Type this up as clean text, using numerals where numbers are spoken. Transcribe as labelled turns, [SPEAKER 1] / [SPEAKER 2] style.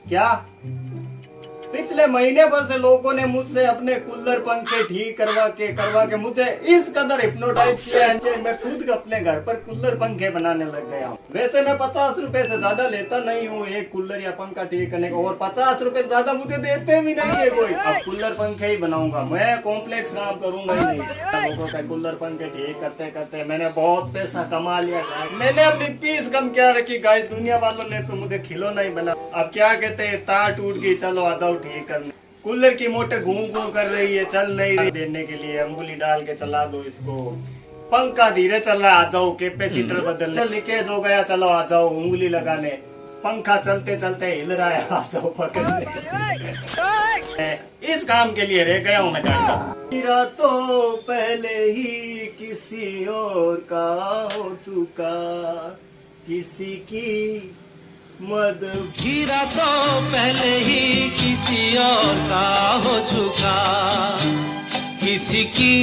[SPEAKER 1] क्या पिछले महीने भर से लोगों ने मुझसे अपने कूलर पंखे ठीक करवा के मुझे इस कदर हिप्नोटाइज किया है कि मैं खुद अपने घर पर कूलर पंखे बनाने लग गया हूँ। वैसे मैं 50 रुपए से ज्यादा लेता नहीं हूँ एक कूलर या पंखा ठीक करने का, और 50 रुपए ज्यादा मुझे देते भी नहीं है कोई। अब कूलर पंखे ही बनाऊंगा मैं, कॉम्प्लेक्स काम करूंगा ही नहीं। लोगों का कूलर पंखे ठीक करते करते मैंने बहुत पैसा कमा लिया। मैंने अपनी फीस कम क्या रखी गाइस, दुनिया वालों ने तो मुझे खिलौना ही बना। अब क्या कहते हैं, तार टूट गई, चलो आ जाओ ठीक करने। कूलर की मोटर घूम घूम कर रही है, चल नहीं रही, देने के लिए अंगुली डाल के चला दो इसको। पंखा धीरे चल रहा, आ जाओ कैपेसिटर बदलने। लीकेज हो गया, चलो आ जाओ उंगली लगाने। पंखा चलते चलते हिल रहा है, आ जाओ पकड़ने। इस काम के लिए रह गया हूँ मैं जानता हूँ। मेरा तो पहले ही किसी और का हो चुका, किसी की मद
[SPEAKER 2] हीरा तो पहले ही किसी और का हो चुका, किसी की